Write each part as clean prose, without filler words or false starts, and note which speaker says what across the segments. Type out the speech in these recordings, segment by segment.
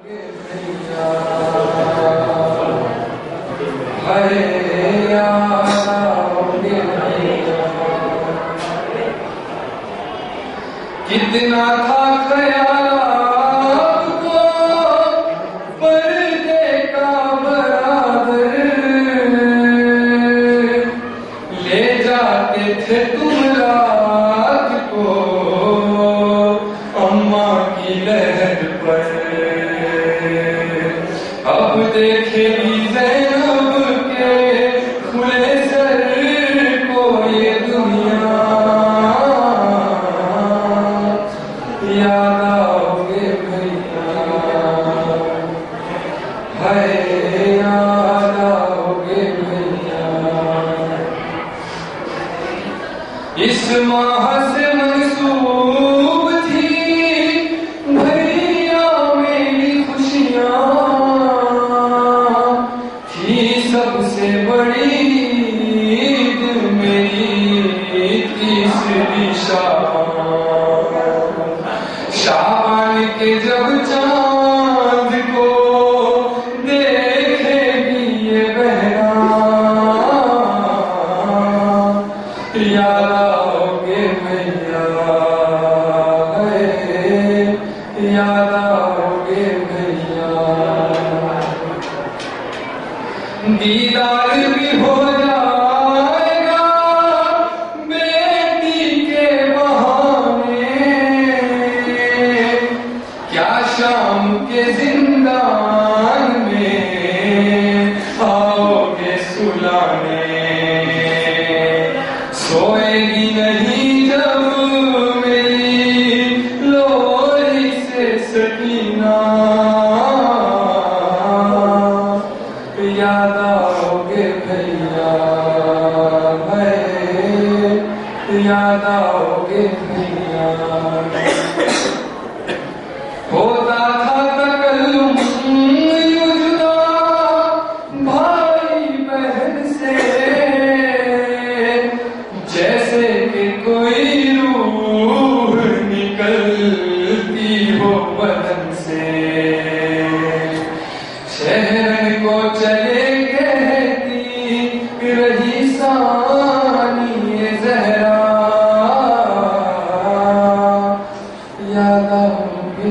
Speaker 1: کتنا تھا خیال آپ کو پردے کا برابر، لے جاتے تھے تم رات کو اماں کی لہر پر، اب دیکھے بھی زینب کے کھلے سر کو یہ دنیا، یاد آؤ گے بھیا، ہے یاد آؤ گے بھیا، اس ماہ سے منسوب تھی بھیا میری خوشیاں، تھی سب سے بڑی عید میری تیسری شعبان کے جب چاند کو دیکھے گی یہ بہران، یاد آؤ گے بھیا، یاد آؤ گے بھیا، دیدار بھی ہو جائے گا بیٹی کے بہانے، کیا شام کے زندان میں آؤ گے سلانے، سوئے گی نہیں جب میری لوری سے سکینہ، یاد آؤ گے بھیا، یاد آؤ گے بھیا، ہوتا تھا تکلم یوں جدا بھائی بہن سے، جیسے کہ کوئی روح نکلتی ہو بدن سے، شہر کو چلے کہتی رہی ثانی زہرا، یاد آؤ گے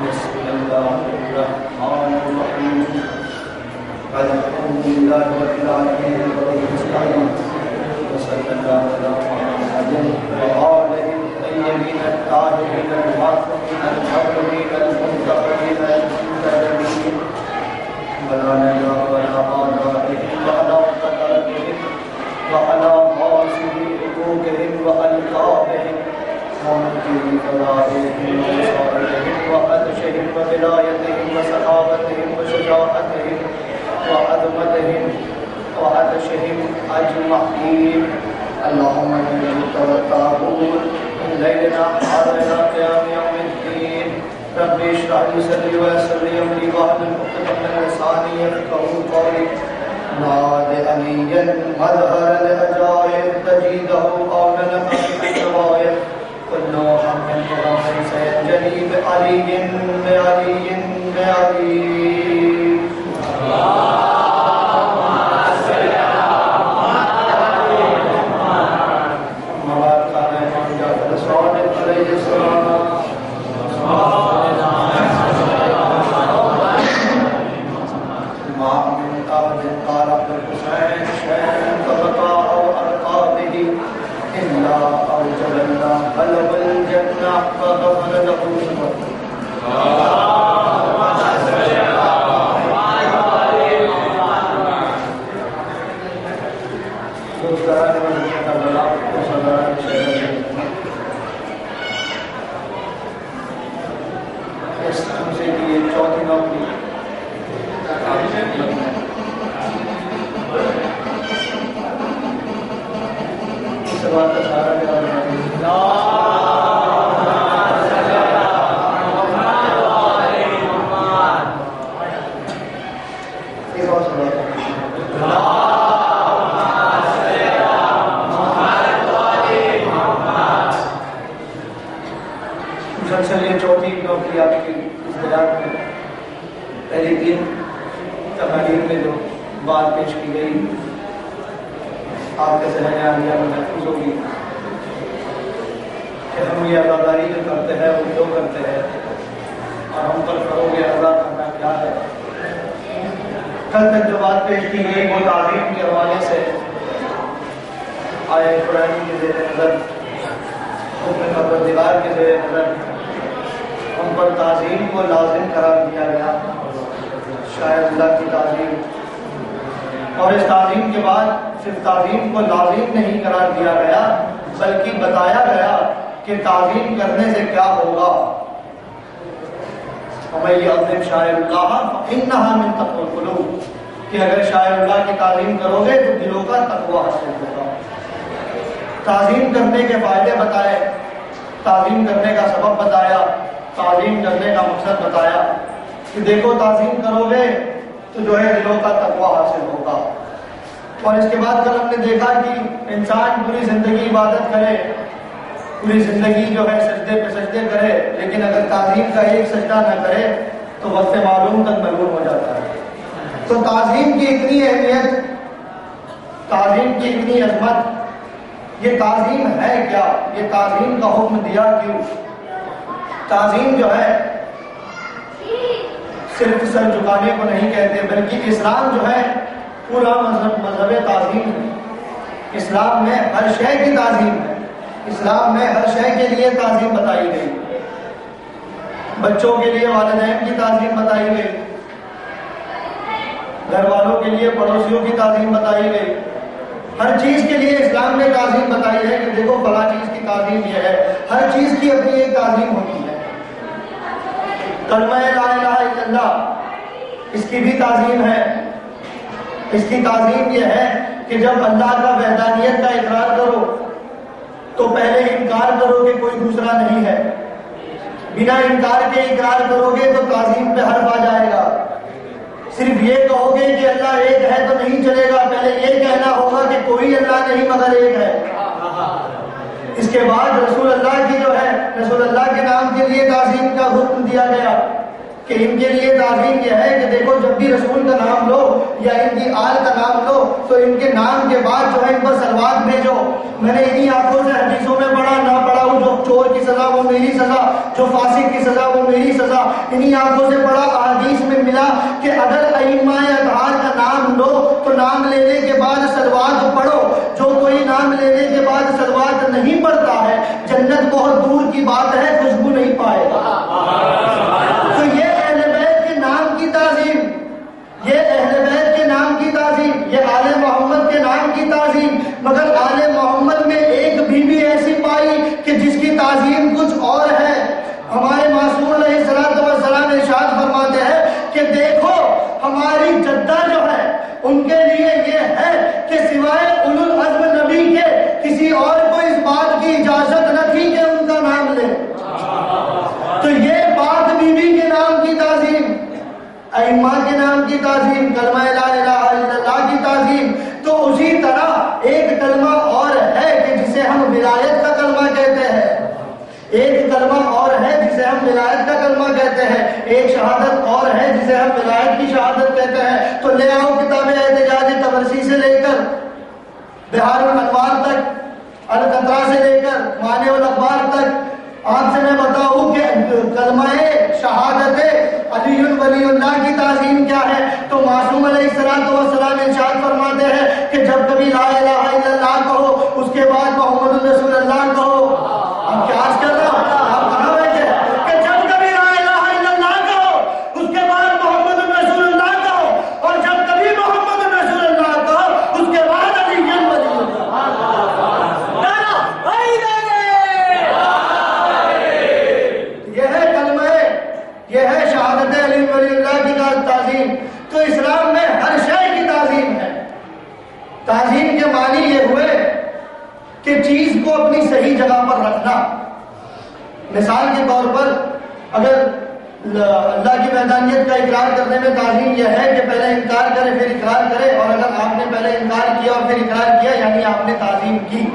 Speaker 2: بسم اللہ الرحمن الرحیم، الحمد للہ رب العالمین وصلی اللہ علی محمد وآلہ الطیبین الطاہرین المعصومین المحرمین المنتقبین المنتجبین، ولا نجا ولا آدائهم ولا قدرتهم وعلى ماسه حقوقهم وألقابهم ومنكر فرائهم ومصائرهم وأدشهم وولايتهم وسخاوتهم وشجاعتهم وعظمتهم وعدشهم أجمعين، اللهم نجد والتابون من ليلنا هذا إلى قيام يوم الدين، رب اشرح لي صدري ويسر لي أمري واحلل عقدة من لساني يفقهوا قولي، ناد عليا مظهر العجائب تجيده قولا نفسك الشوائب، كل هم وغم سينجلي بعلي بعلي بعلي، مسلسل یہ چوتھی نوکری آپ کی اس بیان میں پہلی 3 تقاریر میں جو بات پیش کی گئی آپ کے ذہن عالیہ میں محفوظ ہوگی کہ ہم یہ اداداری جو کرتے ہیں وہ کیوں کرتے ہیں اور ہم پر فروغ ادا کرنا کیا ہے۔ کل تک جو بات پیش کی گئی وہ تعظیم کے حوالے سے آیت قرآنی کے زیر نظر حکم پروردگار کے زیر نظر ہم پر تعظیم کو لازم قرار دیا گیا، شاید اللہ کی تعظیم، اور اس تعظیم کے بعد صرف تعظیم کو لازم نہیں قرار دیا گیا بلکہ بتایا گیا کہ تعظیم کرنے سے کیا ہوگا۔ وَمَن يَعْظِمْ شَعَائِرَ اللَّهِ فَإِنَّهَا مِن تَقْوَى الْقُلُوبِ، کہ اگر شاعر اللہ کی تعظیم کرو گے تو دلوں کا تقوی حاصل ہوگا۔ تعظیم کرنے کے فائدے بتائے، تعظیم کرنے کا سبب بتایا، تعظیم کرنے کا مقصد بتایا کہ دیکھو تعظیم کرو گے تو جو ہے دلوں کا تقوی حاصل ہوگا۔ اور اس کے بعد کل ہم نے دیکھا کہ انسان پوری زندگی عبادت کرے، پوری زندگی جو ہے سجدے پہ سجدے کرے، لیکن اگر تعظیم کا ایک سجدہ نہ کرے تو وقت معلوم تک محروم ہو جاتا ہے۔ تو تعظیم کی اتنی اہمیت، تعظیم کی اتنی عظمت، یہ تعظیم ہے کیا؟ یہ تعظیم کا حکم دیا کیوں؟ تعظیم جو ہے صرف سر جھکانے کو نہیں کہتے بلکہ اسلام جو ہے پورا مذہب تعظیم ہے۔ اسلام میں ہر شے کی تعظیم ہے، اسلام میں ہر شے کے لیے تعظیم بتائی گئی، بچوں کے لیے والدین کی تعظیم بتائی گئی، گھر والوں کے لیے پڑوسیوں کی تعظیم بتائی گئی، ہر چیز کے لیے اسلام نے تعظیم بتائی ہے کہ دیکھو فلاں چیز کی تعظیم یہ ہے، ہر چیز کی اپنی ایک تعظیم ہوتی ہے۔ کلمہ لا الہ الا اللہ، اس کی بھی تعظیم ہے۔ اس کی تعظیم یہ ہے کہ جب اللہ کا وحدانیت کا اقرار کرو تو پہلے انکار کرو کہ کوئی دوسرا نہیں ہے، بنا انکار کے اقرار کرو گے تو تعظیم پہ حرف آ جائے گا۔ صرف یہ کہو گے کہ اللہ ایک ہے تو نہیں چلے گا، پہلے یہ کہنا ہوگا کہ کوئی اللہ نہیں مگر ایک ہے۔ اس کے بعد رسول اللہ کی جو ہے رسول اللہ کے نام کے لیے تعظیم کا حکم دیا گیا کہ ان کے لیے تعظیم یہ ہے کہ دیکھو جب بھی رسول کا نام لو یا ان کی آل کا نام لو تو ان کے نام کے بعد جو ہے ان پر صلوات بھیجو۔ میں نے انہی آنکھوں سے حدیثوں میں پڑھا، نہ پڑھا ہوں، جو چور کی سزا وہ میری سزا، جو فاسق کی سزا وہ میری سزا، انہی آنکھوں سے پڑھا۔ احادیث میں ملا کہ اگر ائمہ اطہار کا نام لو تو نام لینے کے بعد صلوات پڑھو، جو کوئی نام لینے کے بعد صلوات نہیں پڑھتا ہے جنت بہت دور کی بات ہے، خوشبو نہیں پائے گا۔ تو یہ اہل بیت کے نام کی تعظیم، یہ اہل بیت کے نام کی تعظیم، یہ آل محمد کے نام کی تعظیم، مگر آل محمد میں ایک بیوی ایسی پائی کہ جس کی تعظیم کچھ اور ہے۔ ہمارے معصوم علیہ السلام ارشاد فرماتے ہیں کہ دیکھو ہماری جدہ جو ہے ان کے لیے یہ ہے کہ سوائے اولو العزم نبی کے کسی اور کو اس بات کی اجازت نہ تھی کہ ان کا نام لے۔ تو یہ بات بیوی کے نام کی تعظیم، ائمہ کے نام کی تعظیم، کلمہ لا الہ الا اللہ کی تعظیم۔ تو اسی طرح ایک کلمہ اور ہے کہ جسے ہم ولایت کا کلمہ کہتے ہیں، ایک کلمہ اور ہے جسے ہم ولایت کا کلمہ کہتے ہیں، ایک شہادت اور ہے جسے ہم ولایت کی شہادت کہتے ہیں۔ تو لے آؤ کتاب احتجاج تبرسی سے لے کر بہار الانوار تک، القطرہ سے لے کر مانع الاخبار تک، آپ سے میں بتاؤں کہ کلمہ شہادت علی ولی اللہ کی تعظیم کیا ہے۔ تو معصوم علیہ السلام ارشاد فرماتے ہیں کہ جب کبھی لا الہ الا اللہ کہو اس کے بعد محمد رسول اللہ کہو۔ آپ کیا عرض کر رہا ہوں؟ آپ کہاں بیٹھے کہ جب کبھی لا الہ الا اللہ کہو اس کے بعد محمد رسول اللہ کہو، اور جب کبھی محمد رسول اللہ کہو اس کے بعد علی ولی یہ ہے شہادت علی ولی اللہ کی تعظیم۔ تو اسلام میں ہر شے کی تعظیم ہے۔ تعظیم کے معنی یہ ہوئے کہ چیز کو اپنی صحیح جگہ پر رکھنا۔ مثال کے طور پر اگر اللہ کی وحدانیت کا اقرار کرنے میں تعظیم یہ ہے کہ پہلے انکار کرے پھر اقرار کرے، اور اگر آپ نے پہلے انکار کیا اور پھر اقرار کیا یعنی آپ نے تعظیم کی۔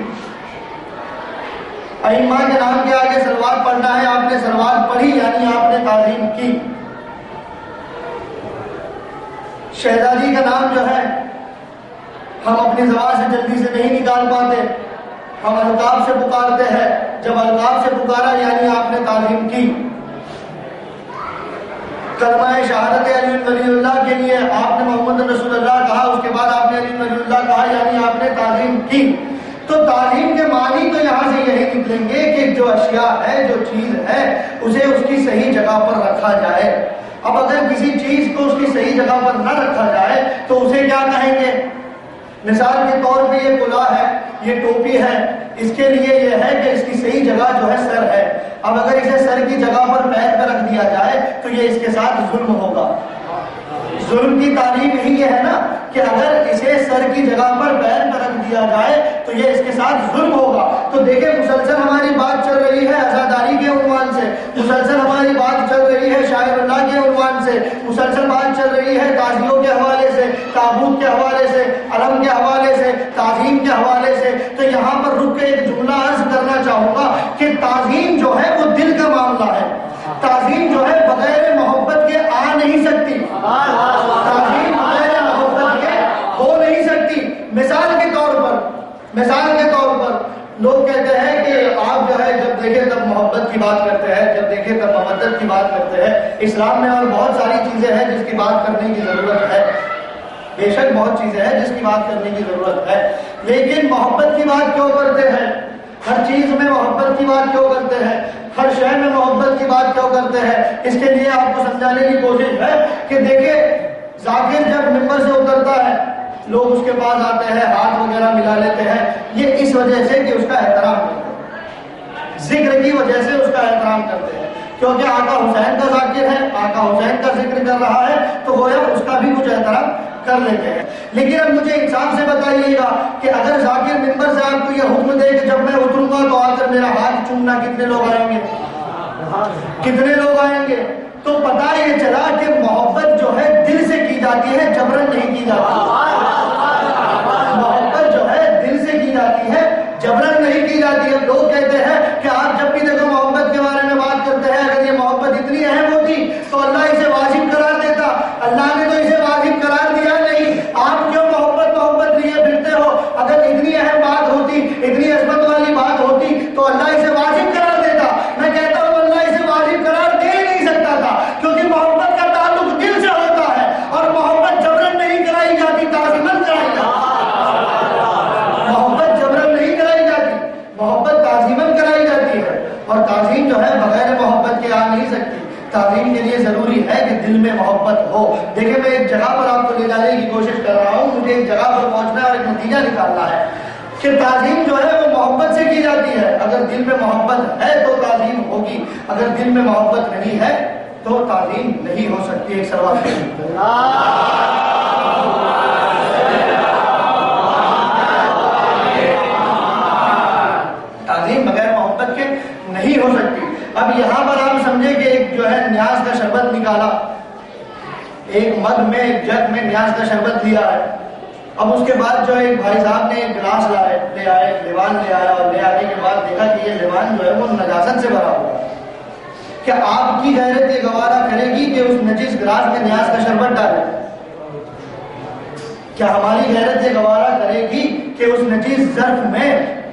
Speaker 2: ائمہ کے نام کے آگے صلوات پڑھنا ہے، آپ نے صلوات پڑھی یعنی آپ نے تعظیم کی۔ شہزادی کا نام جو ہے ہم اپنی زبان سے جلدی سے نہیں نکال پاتے، ہم القاب سے پکارتے ہیں، جب القاب سے پکارا یعنی آپ نے تعظیم کی۔ کلمہ شہادت علی ولی اللہ کے لیے آپ نے محمد رسول اللہ کہا، اس کے بعد آپ نے علی ولی اللہ کہا یعنی آپ نے تعظیم کی۔ تو تعظیم کے معنی تو یہاں سے یہی نکلیں گے کہ جو اشیاء ہے، جو چیز ہے، اسے اس کی صحیح جگہ پر رکھا جائے۔ اب اگر کسی چیز کو اس کی صحیح جگہ پر نہ رکھا جائے تو اسے کیا کہیں گے؟ مثال کے طور پہ یہ کلا ہے، یہ ٹوپی ہے، اس کے لیے یہ ہے کہ اس کی صحیح جگہ جو ہے سر ہے۔ اب اگر اسے سر کی جگہ پر پیر پہ رکھ دیا جائے تو یہ اس کے ساتھ ظلم ہوگا۔ ظلم کی تعلیم یہی یہ ہے نا کہ اگر اسے سر کی جگہ پر پیر پہ رکھ دیا جائے تو یہ اس کے ساتھ ظلم ہوگا۔ تو دیکھیں مسلسل ہماری بات چل رہی ہے عزاداری کے عنوان سے، مسلسل ہماری بات چل رہی ہے شاعر اللہ کے عنوان سے، مسلسل بات چل رہی ہے تازیوں کے حوالے سے، تابوت کے حوالے سے، علم کے حوالے سے، تعظیم کے حوالے سے۔ تو یہاں پر رک کے ایک جملہ عرض کرنا چاہوں گا کہ تعظیم جو ہے وہ دل کا معاملہ ہے۔ تعظیم جو ہے بغیر محبت کے آ نہیں سکتی، تعظیم بغیر محبت کے ہو نہیں سکتی۔ مثال کے طور پر لوگ کہتے ہیں کہ آپ جو ہے جب دیکھیں تب محبت کی بات کرتے ہیں، جب دیکھیں تب مودت کی بات کرتے ہیں۔ اسلام میں اور بہت ساری چیزیں ہیں جس کی بات کرنے کی ضرورت ہے، بے شک بہت چیزیں ہیں جس کی بات کرنے کی ضرورت ہے، لیکن محبت کی بات کیوں کرتے ہیں؟ ہر چیز میں محبت کی بات کیوں کرتے ہیں؟ ہر شے میں محبت کی بات کیوں کرتے ہیں؟ اس کے لیے آپ کو سمجھانے کی کوشش ہے کہ دیکھیں ذاکر جب ممبر سے اترتا ہے لوگ اس کے پاس آتے ہیں، ہاتھ وغیرہ ملا لیتے ہیں، یہ اس وجہ سے کہ اس کا احترام کرتے ہیں، ذکر کی وجہ سے اس کا احترام کرتے ہیں، کیونکہ آقا حسین کا ذاکر ہے، آقا حسین کا ذکر کر رہا ہے تو گویا اس کا بھی کچھ احترام کر لیتے ہیں۔ لیکن اب مجھے انصاف سے بتائیے گا کہ اگر ذاکر ممبر سے آپ کو یہ حکم دے کہ جب میں اتروں گا تو آ کر میرا ہاتھ چومنا، کتنے لوگ آئیں گے؟ کتنے لوگ آئیں گے؟ تو پتہ یہ چلا کہ محبت جو ہے دل سے کی جاتی ہے، جبرن نہیں کی جاتی۔ محبت جو ہے دل سے کی جاتی ہے، جبرن نہیں کی جاتی ہے۔ لوگ کہتے ہیں کہ آپ جب بھی دیکھو محبت کے بارے میں بات کرتے ہیں، اگر یہ محبت اتنی اہم ہوتی تو اللہ اسے واجب قرار دیتا، اللہ نے تو اسے واجب قرار دیا نہیں، آپ کیوں محبت لیے پھرتے ہو؟ اگر اتنی اہم بات ہوتی، اتنی عظمت والی بات ہوتی تو اللہ اسے واجب قرار دیتا۔ میں کہتا ہوں اللہ اسے واجب قرار دے نہیں سکتا تھا، کیونکہ محبت کا تعلق دل سے ہوتا ہے اور محبت جبرن نہیں کرائی جاتی، تعظیمن کرائی جاتی۔ محبت جبرن نہیں کرائی جاتی، محبت تعظیمن کرائی جاتی ہے، اور تعظیم جو ہے بغیر محبت کے آ نہیں سکتی۔ تعظیم کے لیے ضروری ہے کہ دل میں محبت ہو۔ دیکھیں میں ایک جگہ پر آپ کو لے جانے کی کوشش کر رہا ہوں، مجھے ایک جگہ پر پہنچنا ہے اور ایک نتیجہ نکالنا ہے کہ تعظیم جو ہے وہ محبت سے کی جاتی ہے۔ اگر دل میں محبت ہے تو تعظیم ہوگی، اگر دل میں محبت نہیں ہے تو تعظیم نہیں ہو سکتی۔ ایک سوال تعظیم بغیر محبت کے نہیں ہو سکتی۔ اب یہاں پر آپ سمجھے کہ ایک جو ہے نیاز کا شربت نکالا، ایک مگ میں ایک جگ میں نیاز کا شربت لیا ہے، اب اس کے بعد جو ہے ایک بھائی صاحب نے ایک گلاس لے آئے، لیوان لے آیا، اور لے آنے کے بعد دیکھا کہ یہ لیوان جو ہے وہ نجاست سے بھرا ہوا ہے۔ کیا آپ کی غیرت یہ گوارا کرے گی کہ اس نجس گلاس میں نیاز کا شربت ڈالے؟ کیا ہماری غیرت یہ گوارا کرے گی کہ اس نجس ظرف میں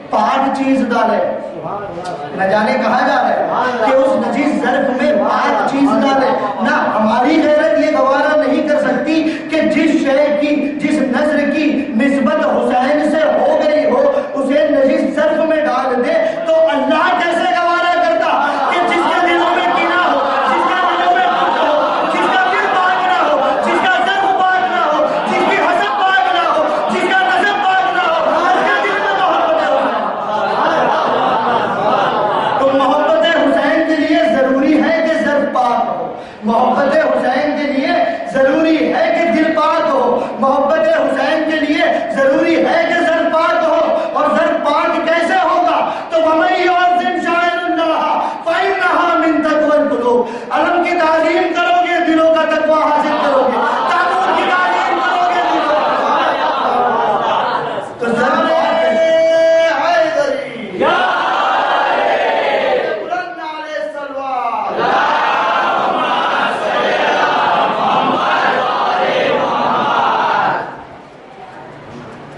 Speaker 2: پاک چیز ڈالے؟ نہ جانے کہا جا رہا ہے کہ اس نجس ظرف میں پاک چیز ڈالے۔ نہ ہماری غیرت یہ گوارا نہیں کر سکتی کہ جس شے کی، جس نظر کی نسبت حسین سے ہو گئی ہو اسے نجس ظرف میں ڈال دے۔ تو اللہ کیسے گوارا کرتا کہ جس کے دلوں میں کینہ ہو، جس کے دلوں میں دکھ ہو، جس کا دل پاک نہ ہو، جس کا ظرف پاک نہ ہو، جس کی حسب پاک نہ ہو، جس کا نسب پاک نہ ہو، اس کے دل میں محبت ہے۔ تو محبت حسین کے لیے ضروری ہے کہ ظرف پاک ہو، محبت حسین کے لیے ضروری ہے کہ دل پاک ہو، محبت حسین کے لیے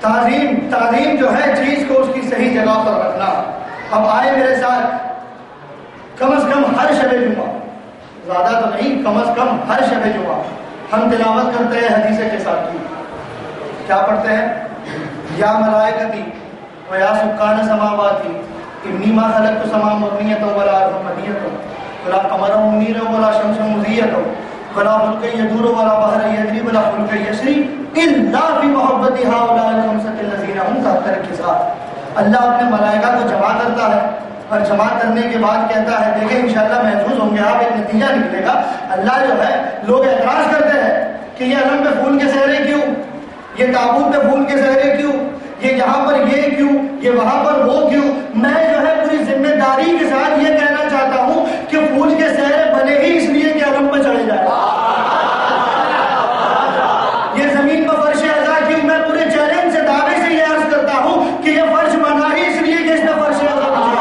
Speaker 2: تعظیم جو ہے چیز کو اس کی صحیح جگہ پر رکھنا. اب آئے میرے ساتھ کم از کم ہر شب جمعہ، زیادہ تو نہیں، کم از کم ہر شب جمعہ ہم تلاوت کرتے ہیں حدیث کے ساتھ کی. کیا پڑھتے ہیں؟ یا ملائکتی و یا سکان سماواتی انی ما خلقت سما مبنیۃ ولا ارض مبنیۃ ولا قمر منیر ولا شمس مضیۃ ولا ملک یدور ولا بحر یجری ولا فلک یسری الا بمحبت هؤلاء الخمسة الذین هم تحت الکساء. اللہ اپنے ملائکہ کو جمع کرتا ہے اور جمع کرنے کے بعد کہتا ہے دیکھیں انشاءاللہ محفوظ ہوں گے آپ، ایک نتیجہ نکلے گا. اللہ جو ہے، لوگ اعتراض کرتے ہیں کہ یہ علم پہ پھول کے سہرے کیوں، یہ تابوت پہ پھول کے سہرے کیوں، یہ یہاں پر یہ کیوں، یہ وہاں پر وہ کیوں. میں جو ہے پوری ذمہ داری کے ساتھ یہ کہنا چاہتا ہوں کہ پھول کے سہرے بنے ہی اس لیے کہ علم پہ چڑھے جائے. یہ زمین پر فرش اعضا کیوں، میں پورے چیلنج سے دعوے سے یہ عرض کرتا ہوں کہ یہ فرش بنا ہی اس لیے کہ اس میں فرش اعضا بچے.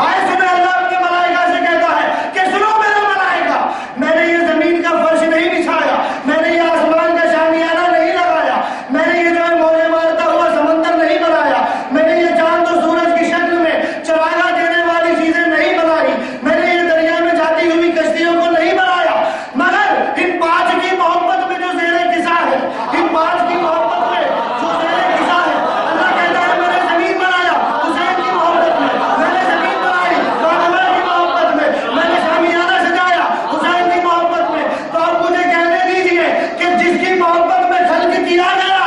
Speaker 2: آئے سنیں اللہ اپنے ملائکہ سے کہتا ہے کہ سنو میرے ملائکہ، میں نے یہ زمین کا فرش نہیں بچھایا، میں نے یہ آسمان کا شامیانہ نہیں لگایا، میں نے یہ جو ہے موجے مارتا ہوا سمندر نہیں بنایا، میں نے یہ چاند و سورج کی شکل میں چراغاں دینے والی چیزیں نہیں بنائی، میں نے یہ دریا میں جاتی ہوئی کشتیوں کو نہیں بنایا، مگر ان پانچ کی محبت میں جو زیر کسا ہے، ان پانچ کی محبت میں جو زیر کسا ہے، اللہ کہتا ہے میں نے زمین بنایا حسین کی محبت میں، میں نے زمین بنائی فاطمہ کی محبت میں، میں نے شامیانہ سجایا حسین کی محبت میں. تو آپ مجھے کہنے دیجئے کہ جس کی محبت میں خلق کیا گیا،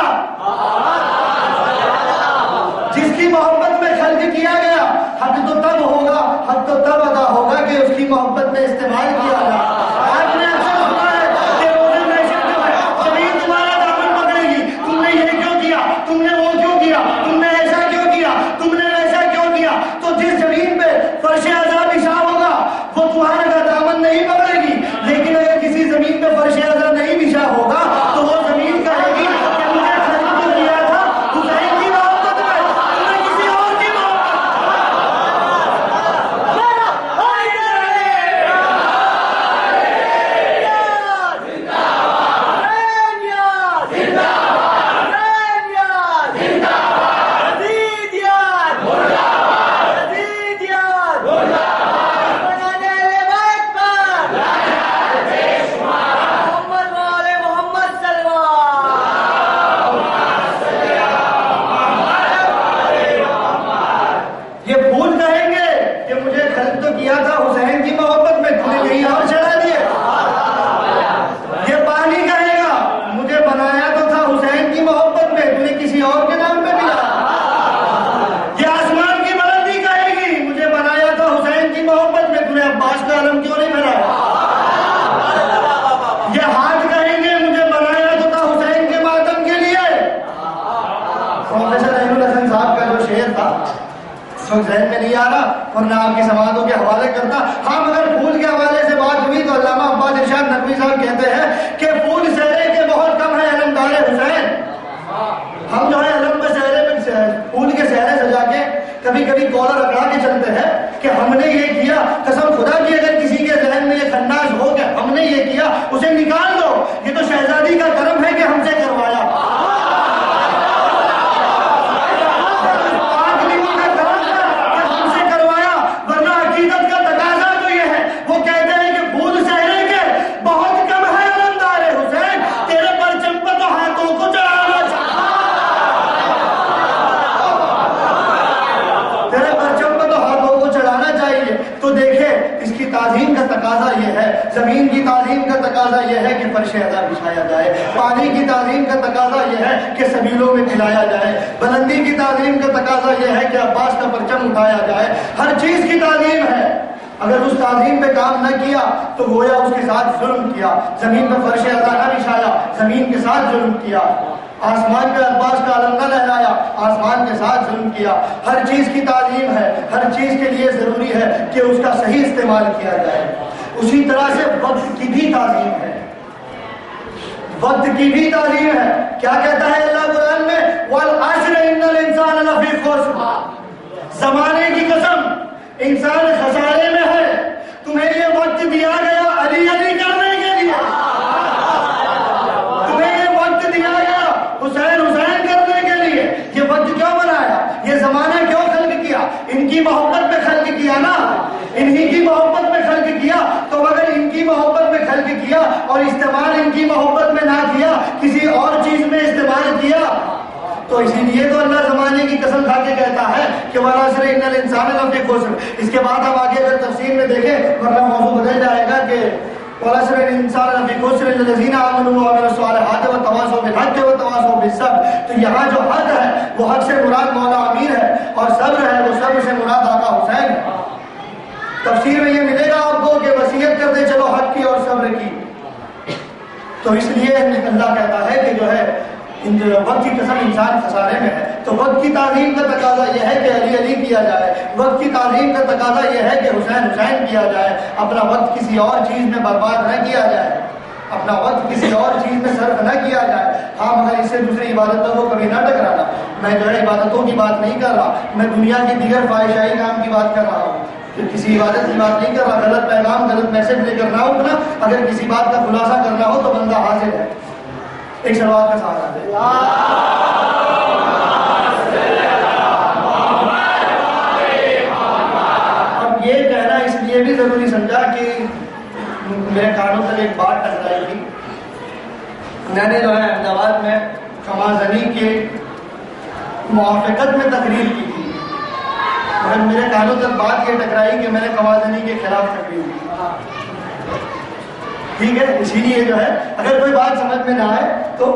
Speaker 2: جس کی محبت میں خلق کیا گیا، حق تو تب ہوگا، حق تو تب ادا ہوگا کہ اس کی محبت میں استعمال کیا گیا. آپ نے اکثر سنا ہے کہ روزے میں جو ہے زمین تمہارا دامن پکڑے گی، تم نے یہ کیوں کیا، تم نے وہ کیوں کیا، تم نے ایسا کیوں کیا، تم نے ویسا کیوں کیا. تو جس زمین پہ فرش اعضا بچھا ہوگا وہ تمہارا دامن نہیں پکڑے گی، لیکن اگر کسی زمین پہ فرش اعضا نہیں بچھا ہوگا تو وہ زمین کہے گی کہ مجھے خلق تو کیا تھا حسین کی محبت میں، تم نے کسی اور کی یہ پھول کہیں گے کہ مجھے خلق تو کیا تھا حسین کی محبت میں، تم نے کہیں اور چڑھا دیے. یہ پانی کہے گا مجھے بنایا تو تھا حسین کی محبت میں، تم نے کسی اور کے نام پہ ملا. یہ آسمان کی بلندی کہے گی مجھے بنایا تھا حسین کی محبت میں، تم نے عباس کا علم کیوں نہیں بنایا. یہ ہاتھ کہیں گے مجھے بنایا تو تھا حسین کے ماتم کے لیے. پروفیسر احمد حسن صاحب کا جو شعر تھا ذہن میں نہیں آ رہا ورنہ آپ کی سماعتوں کے حوالے کرتا. ہاں مگر پھول کے حوالے سے بات ہوئی تو علامہ عباس ارشاد نقوی صاحب کہتے ہیں کہ پھول سہرے کے بہت کم ہے علمدار حسین. ہم جو ہے علم پہ سہرے پہ پھول کے سہرے سجا کے کبھی کبھی کالر اکڑا کے چلتے ہیں کہ ہم نے یہ کیا. قسم خدا کی اگر کسی کے ذہن میں یہ خناس ہو کہ ہم نے یہ کیا، اسے نکال دو. یہ تو شہزادی کا کرم ہے کہ ہم سے کروایا. تعظیم کا تقاضا یہ ہے، زمین کی تعظیم کا تقاضا یہ ہے کہ فرش اعضا بچھایا جائے. پانی کی تعظیم کا تقاضا یہ ہے کہ سبیلوں میں پلایا جائے. بلندی کی تعظیم کا تقاضا یہ ہے کہ عباس کا پرچم اٹھایا جائے. ہر چیز کی تعظیم ہے. اگر اس تعظیم پہ کام نہ کیا تو گویا اس کے ساتھ ظلم کیا. زمین پہ فرش اعضا نہ بچھایا، زمین کے ساتھ ظلم کیا. آسمان پہ عباس کا علم نہ لہرایا، آسمان کے ساتھ ظلم کیا. ہر چیز کی تعظیم ہے، ہر چیز کے لیے ضروری ہے کہ اس کا صحیح استعمال کیا جائے. اسی طرح سے وقت کی بھی تعظیم ہے، وقت کی بھی تعظیم ہے. کیا کہتا ہے اللہ قرآن میں؟ وَالْعَصْرِ إِنَّ الْإِنسَانَ لَفِي خُسْرٍ. زمانے کی قسم، انسان خسارے میں ہے. تمہیں یہ وقت دیا گیا علی علی کرنے کے لیے، تمہیں یہ وقت دیا گیا حسین حسین کرنے کے کی محبت میں خلق کیا نا، انہی کی محبت میں خلق کیا، تو اگر ان کی محبت میں خلق کیا اور استعمال ان کی محبت میں نہ کیا، کسی اور چیز میں استعمال کیا، تو اسی لیے تو اللہ زمانے کی قسم کھا کے کہتا ہے کہ وَالْعَصْرِ إِنَّ الْإِنسَانَ لَفِي خُسْرٍ۔ اس کے بعد اب آگے اگر تفسیر میں دیکھیں ورنہ موضوع بدل جائے گا کہ وَالْعَصْرِ إِنَّ الْإِنسَانَ لَفِي خُسْرٍ إِلَّا الَّذِينَ آمَنُوا وَعَمِلُوا الصَّالِحَاتِ وَتَوَاصَوْا بِالْحَقِّ وَتَوَاصَوْا بِالصَّبْرِ۔ تو یہاں جو حق ہے وہ حق سے مراد مولا امیر ہے، اور صبر ہے وہ صبر سے مراد آقا حسین ہے۔ تفسیر میں یہ ملے گا آپ کو کہ وصیت کرتے چلو حق کی اور صبر کی۔ تو اس لیے اللہ کہتا ہے کہ جو ہے وقت کی قسم انسان خسارے میں ہے۔ تو وقت کی تعظیم کا تقاضا یہ ہے کہ علی علی کیا جائے، وقت کی تعظیم کا تقاضا یہ ہے کہ حسین حسین کیا جائے، اپنا وقت کسی اور چیز میں برباد نہ کیا جائے، اپنا وقت کسی اور چیز میں صرف نہ کیا جائے۔ ہاں مگر اس سے دوسری عبادتوں کو کبھی نہ ٹکرانا۔ میں جو ہے عبادتوں کی بات نہیں کر رہا، میں دنیا کی دیگر خواہشائی کام کی بات کر رہا ہوں، کہ کسی عبادت کی بات نہیں کر رہا۔ غلط پیغام غلط میسج لے کر نہ اٹھنا، اگر کسی بات کا خلاصہ کرنا ہو تو بندہ حاضر ہے۔ ایک سلوات کا سہارا دے۔ اب یہ کہنا اس لیے بھی ضروری سمجھا کہ میرے کانوں تک ایک بات ٹکرائی تھی۔ میں نے جو ہے احمد آباد میں کمازنی کے موافقت میں تقریر کی تھی، مگر میرے کانوں تک بات یہ ٹکرائی کہ میں نے کمازنی کے خلاف تقریر کی۔ ٹھیک ہے، اسی لیے جو ہے اگر کوئی بات سمجھ میں نہ آئے تو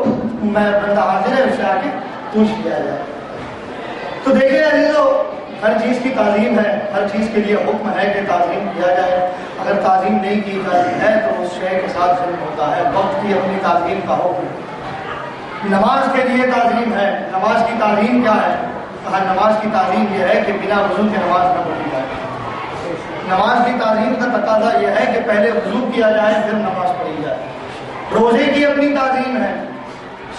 Speaker 2: میں بندہ حاضر ہے، اس سے آ کے پوچھ لیا جائے۔ تو دیکھیے عزیزو، ہر چیز کی تعظیم ہے، ہر چیز کے لیے حکم ہے کہ تعظیم کیا جائے۔ اگر تعظیم نہیں کی جاتی ہے تو اس شے کے ساتھ ظلم ہوتا ہے۔ وقت کی اپنی تعظیم کا حکم، نماز کے لیے تعظیم ہے۔ نماز کی تعظیم کیا ہے؟ کہا نماز کی تعظیم یہ ہے کہ بنا وضو کے نماز نہ پڑھی جائے۔ نماز کی تعظیم کا تقاضا یہ ہے کہ پہلے وضو کیا جائے پھر نماز پڑھی جائے۔ روزے کی اپنی تعظیم ہے،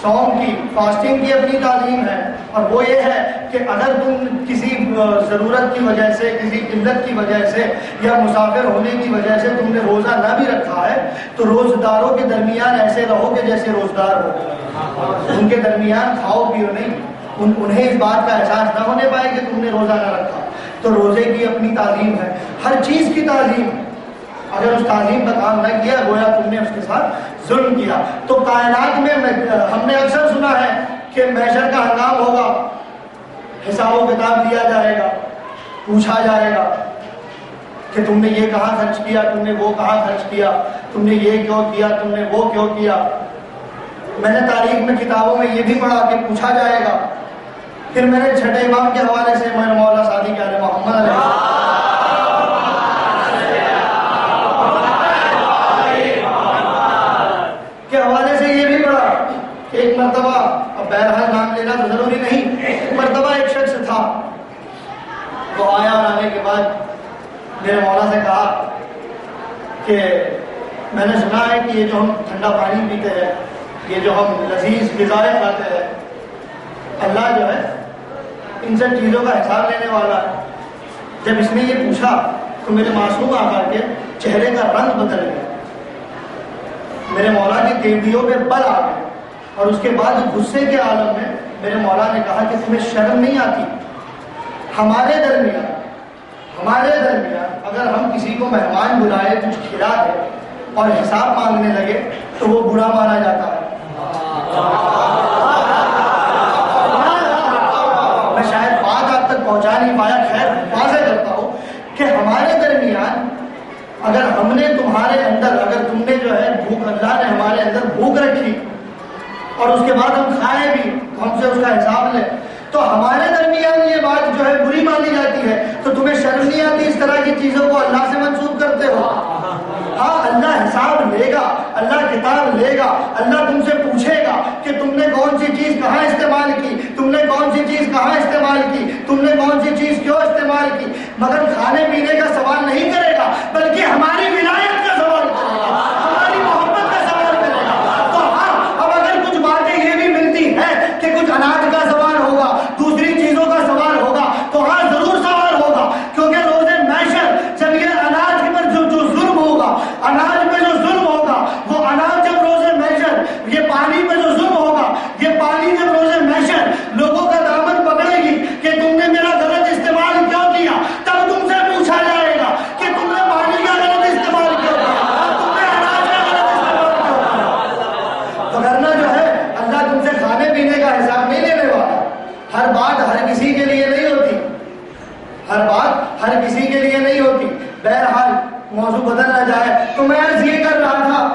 Speaker 2: صوم کی، فاسٹنگ کی اپنی تعظیم ہے، اور وہ یہ ہے کہ اگر تم کسی ضرورت کی وجہ سے، کسی قلت کی وجہ سے یا مسافر ہونے کی وجہ سے تم نے روزہ نہ بھی رکھا ہے تو روزداروں کے درمیان ایسے رہو کہ جیسے روزدار ہو، ان کے درمیان کھاؤ پیو نہیں، انہیں اس بات کا احساس نہ ہونے پائے کہ تم نے روزہ نہ رکھا۔ تو روزے کی اپنی تعظیم ہے، ہر چیز کی تعظیم۔ اگر اس تعظیم کا کام نہ کیا گویا تم نے اس کے ساتھ ظلم کیا۔ تو کائنات میں ہم نے اکثر سنا ہے کہ محشر کا ہنگام ہوگا، حساب و کتاب لیا جائے گا، پوچھا جائے گا کہ تم نے یہ کہاں خرچ کیا، تم نے وہ کہاں خرچ کیا، تم نے یہ کیوں کیا، تم نے وہ کیوں کیا۔ میں نے تاریخ میں کتابوں میں یہ بھی پڑھا کہ پوچھا جائے گا۔ پھر میں نے چھٹے امام کے حوالے سے میں مولا صادق علیہ محمد علیہ کے حوالے سے یہ بھی پڑھا کہ ایک مرتبہ، اب بہرحال نام لینا تو ضروری نہیں، ایک مرتبہ ایک شخص تھا، وہ آیا اور آنے کے بعد میرے مولا سے کہا کہ میں نے سنا ہے کہ یہ جو ہم ٹھنڈا پانی پیتے ہیں، یہ جو ہم لذیذ غذائیں کھاتے ہیں، اللہ جو ہے ان سب چیزوں کا حساب لینے والا ہے۔ جب اس نے یہ پوچھا تو میرے معصوم آقا کے چہرے کا رنگ بدل گیا، میرے مولا کی تیڑیوں پہ بل آ گئے، اور اس کے بعد غصے کے عالم میں میرے مولا نے کہا کہ تمہیں شرم نہیں آتی؟ ہمارے درمیان اگر ہم کسی کو مہمان بلائے، کچھ کھلا دے اور حساب مانگنے لگے تو وہ برا مانا جاتا ہے۔ میں شاید بات آپ تک پہنچا نہیں پایا، خیر واضح کرتا ہوں کہ ہمارے درمیان اگر ہم نے تمہارے اندر، اگر تم نے جو ہے بھوک، اللہ نے ہمارے اندر بھوک رکھی اور اس کے بعد ہم کھائے بھی تو ہم سے اس کا حساب لیں، تو ہمارے درمیان یہ بات جو ہے بری مانی جاتی ہے، تو تمہیں شرم نہیں آتی اس طرح کی چیزوں کو اللہ سے منسوب کرتے ہو؟ ہاں، اللہ حساب لے گا، اللہ کتاب لے گا، اللہ تم سے پوچھے گا کہ تم نے کون سی چیز کہاں استعمال کی، تم نے کون سی چیز کہاں استعمال کی، تم نے کون سی چیز کیوں استعمال کی، مگر کھانے پینے کا سوال نہیں کرے گا، بلکہ ہماری ولایت کا سوال کرے گا، ہماری محبت کا سوال کرے گا۔ تو ہاں، اب اگر کچھ باتیں یہ بھی ملتی ہیں کہ کچھ اناج کا سوال ہوگا، دوسری چیزوں کا سوال ہوگا، تو ہاں ضرور سوال ہوگا، کیونکہ روز محشر جب یہ اناج پر جو ظلم ہوگا، اناج پہ جو ظلم ہوگا، وہ اناج جب روز محشر، یہ پانی پہ جو ظلم ہوگا، یہ پانی جب روز محشر لوگوں کا دامن پکڑے گی کہ تم نے میرا غلط استعمال کیوں کیا، ہر بات ہر کسی کے لیے نہیں ہوتی، ہر بات ہر کسی کے لیے نہیں ہوتی۔ بہرحال موضوع بدل نہ جائے تو میں عرض یہ کر رہا تھا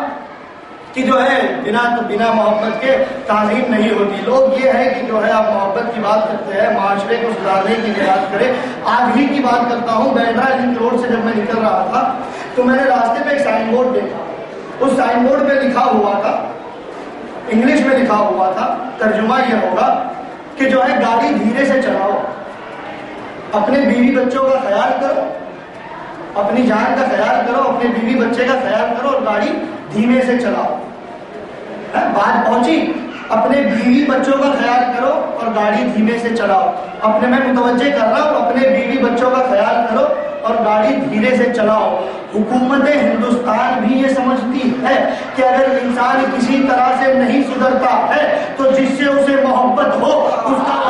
Speaker 2: کہ جو ہے بنا محبت کے تعظیم نہیں ہوتی۔ لوگ یہ ہے کہ جو ہے آپ محبت کی بات کرتے ہیں، معاشرے کو سدھارنے کی بات کریں۔ آج ہی کی بات کرتا ہوں، بینڈرا لنک روڈ سے جب میں نکل رہا تھا تو میں نے راستے پہ ایک سائن بورڈ دیکھا۔ اس سائن بورڈ پہ لکھا ہوا تھا، انگلش میں لکھا ہوا تھا، ترجمہ یہ ہوگا کہ جو ہے گاڑی دھیرے سے چلاؤ، اپنے بیوی بچوں کا خیال کرو، اپنی جان کا خیال کرو، اپنے بیوی بچے کا خیال کرو اور گاڑی دھیمے سے چلاؤ۔ بات پہنچی، اپنے بیوی بچوں کا خیال کرو اور گاڑی دھیمے سے چلاؤ۔ اپنے میں متوجہ کر رہا ہوں، اپنے بیوی بچوں کا خیال کرو اور گاڑی دھیرے سے چلاؤ۔ حکومت ہندوستان بھی یہ سمجھتی ہے کہ اگر انسان کسی طرح سے نہیں سدھرتا ہے تو جس سے اسے محبت ہو اس کا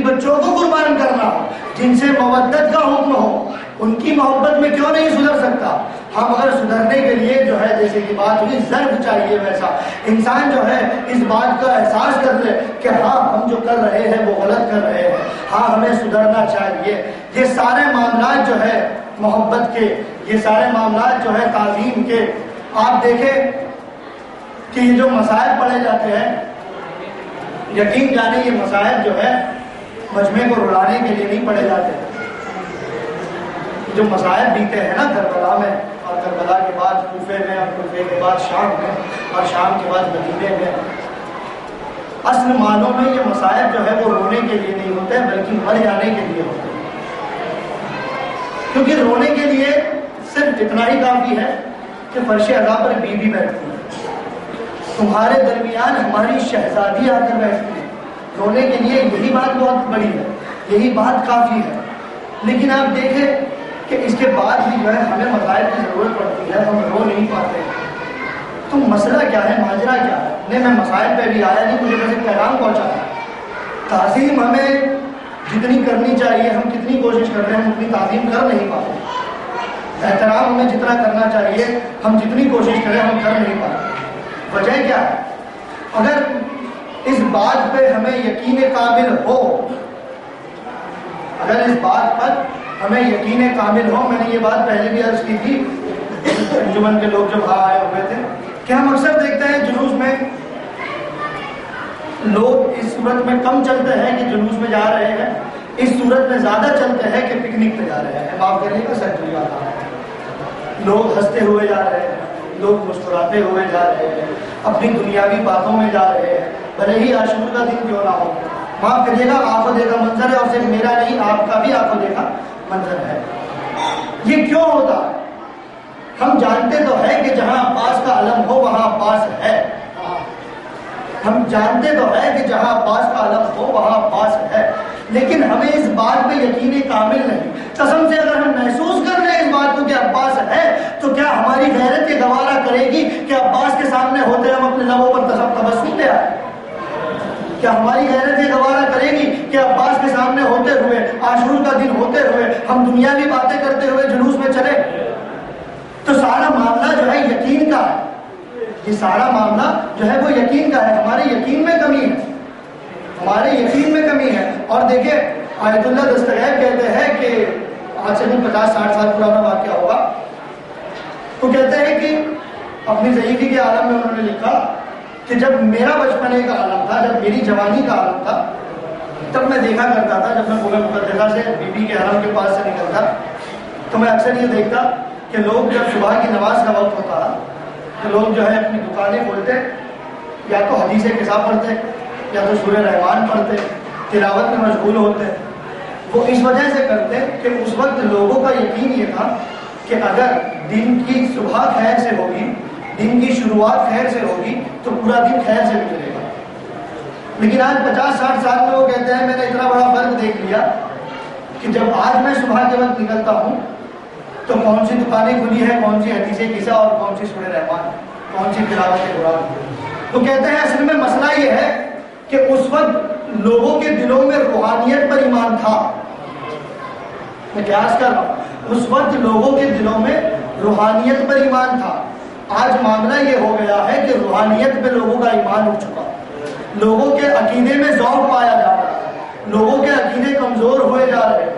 Speaker 2: بچوں کو قربان کرنا ہو، جن سے مودت کا حکم ہو، ان کی محبت میں کیوں نہیں سدھر سکتا؟ ہم اگر سدھرنے کے لیے جو ہے جیسے کہ بات ہوئی ضرب چاہیے، ویسا انسان جو ہے اس بات کا احساس کر لے کہ ہاں ہم جو کر رہے ہیں وہ غلط کر رہے ہیں، ہاں ہمیں سدھرنا چاہیے۔ یہ سارے معاملات جو ہے محبت کے، یہ سارے معاملات جو ہے تعظیم کے، آپ دیکھیں کہ یہ جو مسائل پڑھے جاتے ہیں، یقین جانے یہ مسائل جو ہے مجمع کو رلانے کے لیے نہیں پڑھے جاتے۔ جو مسائل بیتے ہیں نا کربلا میں، اور کربلا کے بعد کوفے میں، اور کوفے کے بعد شام میں، اور شام کے بعد مدینے میں، اصل معنوں میں یہ مسائل جو ہے وہ رونے کے لیے نہیں ہوتے ہیں بلکہ مر جانے کے لیے ہوتے ہیں۔ کیونکہ رونے کے لیے صرف اتنا ہی کافی ہے کہ فرش عزا پر بیوی بیٹھتی ہے، تمہارے درمیان ہماری شہزادی آ کر بیٹھتی ہے، رونے کے لیے یہی بات بہت بڑی ہے، یہی بات کافی ہے۔ لیکن آپ دیکھیں کہ اس کے بعد بھی جو ہے ہمیں مسائل کی ضرورت پڑتی ہے، ہم رو نہیں پاتے۔ تو مسئلہ کیا ہے، ماجرا کیا ہے؟ نہیں، میں مسائل پہ بھی آیا نہیں، مجھے بس ایک پیغام پہنچانا۔ تعظیم ہمیں جتنی کرنی چاہیے، ہم کتنی کوشش کر رہے ہیں ہم اتنی تعظیم کر نہیں پاتے۔ احترام ہمیں جتنا کرنا چاہیے، ہم جتنی کوشش کریں ہم کر نہیں پاتے۔ وجہ کیا ہے؟ اگر اس بات پہ ہمیں یقین کامل ہو، اگر اس بات پر ہمیں یقین کامل ہو، میں نے یہ بات پہلے بھی عرض کی تھی انجمن کے لوگ جب وہاں آئے ہوئے تھے، کہ ہم اکثر دیکھتے ہیں جلوس میں لوگ اس صورت میں کم چلتے ہیں کہ جلوس میں جا رہے ہیں، اس صورت میں زیادہ چلتے ہیں کہ پکنک پہ جا رہے ہیں۔ معاف کریے گا سر، لوگ ہنستے ہوئے جا رہے ہیں، لوگ مسکراتے ہوئے جا رہے ہیں، اپنی دنیاوی باتوں میں جا رہے ہیں، بھلے ہی عاشور کا دن کیوں نہ ہو۔ معاف کریے گا، آنکھوں دیکھا منظر ہے، اور صرف میرا نہیں آپ کا بھی آنکھوں دیکھا منظر ہے۔ یہ کیوں ہوتا ہے؟ ہم جانتے تو ہے کہ جہاں عباس کا علم ہو وہاں عباس ہے، ہم جانتے تو ہے کہ جہاں عباس کا علم ہو وہاں عباس ہے، لیکن ہمیں اس بات پہ یقین کامل نہیں۔ قسم سے اگر ہم محسوس کر لیں اس بات کو کہ عباس ہے، تو کیا ہماری غیرت یہ گوارا کرے گی کہ عباس کے سامنے ہوتے ہم اپنے لبوں پر تبسم لے آئے؟ کیا ہماری غیرت یہ گوارا کرے گی کہ عباس کے سامنے ہوتے ہوئے، عاشور کا دن ہوتے ہوئے، ہم دنیاوی باتیں کرتے ہوئے جلوس میں چلے؟ تو سارا معاملہ جو ہے یقین کا ہے، یہ سارا معاملہ جو ہے وہ یقین کا ہے۔ ہمارے یقین میں کمی ہے، ہمارے یقین میں کمی ہے۔ اور دیکھیں آیت اللہ دستغیب کہتے ہیں کہ آج سے 50-60 سال پرانا واقعہ ہوگا، تو کہتے ہیں کہ اپنی ضعیفی کے عالم میں انہوں نے لکھا کہ جب میرا بچپنے کا عالم تھا، جب میری جوانی کا عالم تھا، تب میں دیکھا کرتا تھا، جب میں قبہ مقدسہ سے بی بی کے حرم کے پاس سے نکلتا تو میں اکثر یہ دیکھتا کہ لوگ جب صبح کی نماز کا وقت ہوتا تو لوگ جو ہے اپنی دکانیں کھولتے، یا تو حدیث کتاب پڑھتے، یا تو سورہ رحمان پڑھتے، تلاوت میں مشغول ہوتے۔ وہ اس وجہ سے کرتے کہ اس وقت لوگوں کا یقین یہ تھا کہ اگر دن کی صبح خیر سے ہوگی، دن کی شروعات خیر سے ہوگی تو پورا دن خیر سے گزرے گا۔ لیکن آج 50-60 سال میں وہ کہتے ہیں میں نے اتنا بڑا فرق دیکھ لیا کہ جب آج میں صبح کے وقت نکلتا ہوں تو کون سی دکانیں کھلی ہے، کون سی حدیث قصہ اور کون سی سورہ رحمان، کون سی تلاوت قرآن۔ تو کہتے ہیں اصل میں مسئلہ یہ ہے کہ اس وقت لوگوں کے دلوں میں روحانیت پر ایمان تھا۔ میں قیاس کر رہا ہوں، اس وقت لوگوں کے دلوں میں روحانیت پر ایمان تھا۔ آج معاملہ یہ ہو گیا ہے کہ روحانیت پہ لوگوں کا ایمان اٹھ چکا، لوگوں کے عقیدے میں ذوق پایا جا رہا ہے، لوگوں کے عقیدے کمزور ہوئے جا رہے ہیں،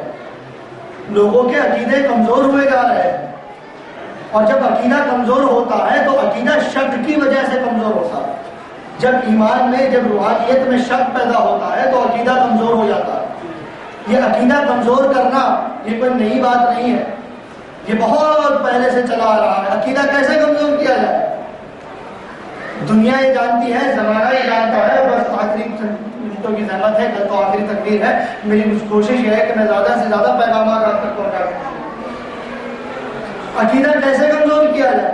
Speaker 2: لوگوں کے عقیدے کمزور ہوئے جا رہے ہیں۔ اور جب عقیدہ کمزور ہوتا ہے تو عقیدہ شک کی وجہ سے کمزور ہوتا ہے۔ جب ایمان میں، جب روحانیت میں شک پیدا ہوتا ہے تو عقیدہ کمزور ہو جاتا ہے۔ یہ عقیدہ کمزور کرنا یہ کوئی نئی بات نہیں ہے، یہ بہت پہلے سے چلا آ رہا ہے۔ عقیدہ کیسے کمزور کیا جائے؟ دنیا یہ جانتی ہے، زمانہ یہ جانتا ہے، بس آخری منٹوں کی زحمت ہے، کل تو آخری تقریر ہے، میری کوشش یہ ہے کہ میں زیادہ سے زیادہ پیغامات آپ تک پہنچا دوں۔ عقیدہ کیسے کمزور کیا جائے؟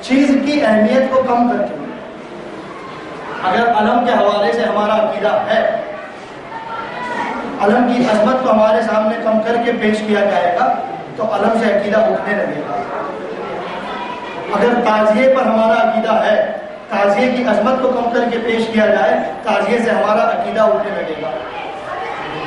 Speaker 2: چیز کی اہمیت کو کم کر کے۔ اگر علم کے حوالے سے ہمارا عقیدہ ہے، علم کی عظمت کو ہمارے سامنے کم کر کے پیش کیا جائے گا تو علم سے عقیدہ اٹھنے لگے گا۔ اگر تعزیے پر ہمارا عقیدہ ہے، تعزیے کی عظمت کو کم کر کے پیش کیا جائے، تعزیے سے ہمارا عقیدہ اٹھنے لگے گا۔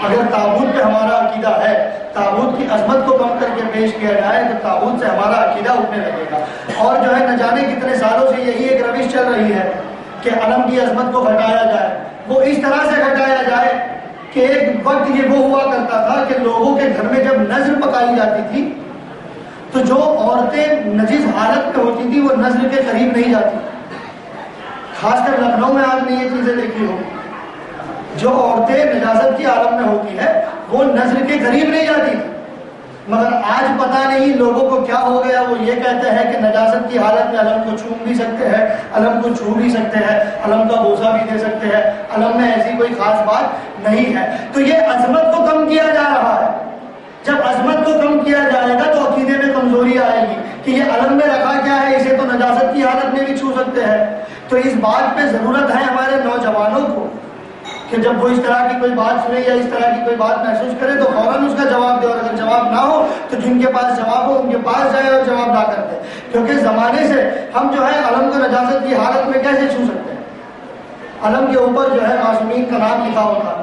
Speaker 2: اگر تابوت پہ ہمارا عقیدہ ہے، تابوت کی عظمت کو کم کر کے پیش کیا جائے تو تابوت سے ہمارا عقیدہ اٹھنے لگے گا۔ اور جو ہے نہ جانے کتنے سالوں سے یہی ایک روش چل رہی ہے کہ علم کی عظمت کو گھٹایا جائے، وہ اس طرح سے گھٹایا جائے کہ ایک وقت یہ وہ ہوا کرتا تھا کہ لوگوں کے گھر میں جب نذر پکائی جاتی تھی تو جو عورتیں نجس حالت میں ہوتی تھی وہ نذر کے قریب نہیں جاتی۔ خاص کر لکھنؤ میں آپ نے یہ چیزیں دیکھی ہو، جو عورتیں نجاست کی عالم میں ہوتی ہے وہ نذر کے قریب نہیں جاتی۔ مگر آج پتہ نہیں لوگوں کو کیا ہو گیا، وہ یہ کہتے ہیں کہ نجاست کی حالت میں علم کو چھو بھی سکتے ہیں، علم کو چھو بھی سکتے ہیں، علم کا بوسہ بھی دے سکتے ہیں، علم میں ایسی کوئی خاص بات نہیں ہے۔ تو یہ عظمت کو کم کیا جا رہا ہے۔ جب عظمت کو کم کیا جائے گا تو عقیدے میں کمزوری آئے گی کہ یہ علم میں رکھا کیا ہے، اسے تو نجاست کی حالت میں بھی چھو سکتے ہیں۔ تو اس بات پہ ضرورت ہے ہمارے نوجوانوں کو کہ جب وہ اس طرح کی کوئی بات سنے یا اس طرح کی کوئی بات محسوس کرے تو فوراً اس کا جواب دے، اور اگر جواب نہ ہو تو جن کے پاس جواب ہو ان کے پاس جائے اور جواب نہ کر دے۔ کیونکہ زمانے سے ہم جو ہے علم کو نجاست کی حالت میں کیسے چھو سکتے ہیں؟ علم کے اوپر جو ہے معصومین کا نام لکھا ہوتا ہے،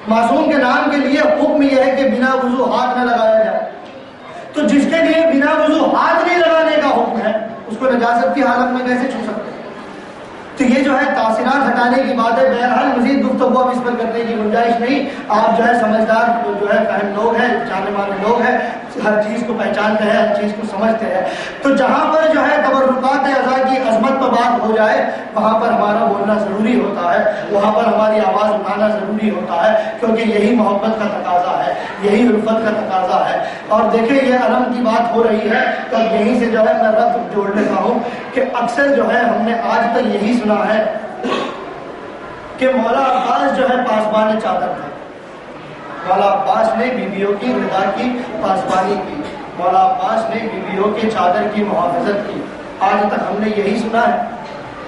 Speaker 2: معصوم کے نام کے لیے حکم یہ ہے کہ بنا وضو ہاتھ نہ لگایا جائے۔ تو جس کے لیے بنا وضو ہاتھ نہیں لگانے کا حکم ہے اس کو نجاست کی حالت میں کیسے چھو سکتے ہیں؟ تو یہ جو ہے تاثرات ہٹانے کی بات ہے۔ بہرحال مزید گفتگو اب اس پر کرنے کی گنجائش نہیں۔ آپ جو ہے سمجھدار جو ہے فہم لوگ ہیں، جانے مانے لوگ ہیں، ہر چیز کو پہچانتے ہیں، ہر چیز کو سمجھتے ہیں۔ تو جہاں پر جو ہے تبرکات اعضاء کی عظمت پر بات ہو جائے وہاں پر ہمارا بولنا ضروری ہوتا ہے، وہاں پر ہماری آواز اٹھانا ضروری ہوتا ہے، کیونکہ یہی محبت کا تقاضا ہے، یہی الفت کا تقاضا ہے۔ اور دیکھیں یہ علم کی بات ہو رہی ہے تو یہیں سے جو ہے میں ربط جوڑ لیتا ہوں کہ اکثر جو ہے ہم نے آج تک یہی سنا ہے کہ مولا عباس جو ہے پاسبان چادر تھا، مولا عباس نے بیویوں کی رضا کی پاسبانی کی، مولا عباس نے بیویوں کے چادر کی محافظت کی۔ آج تک ہم نے یہی سنا ہے۔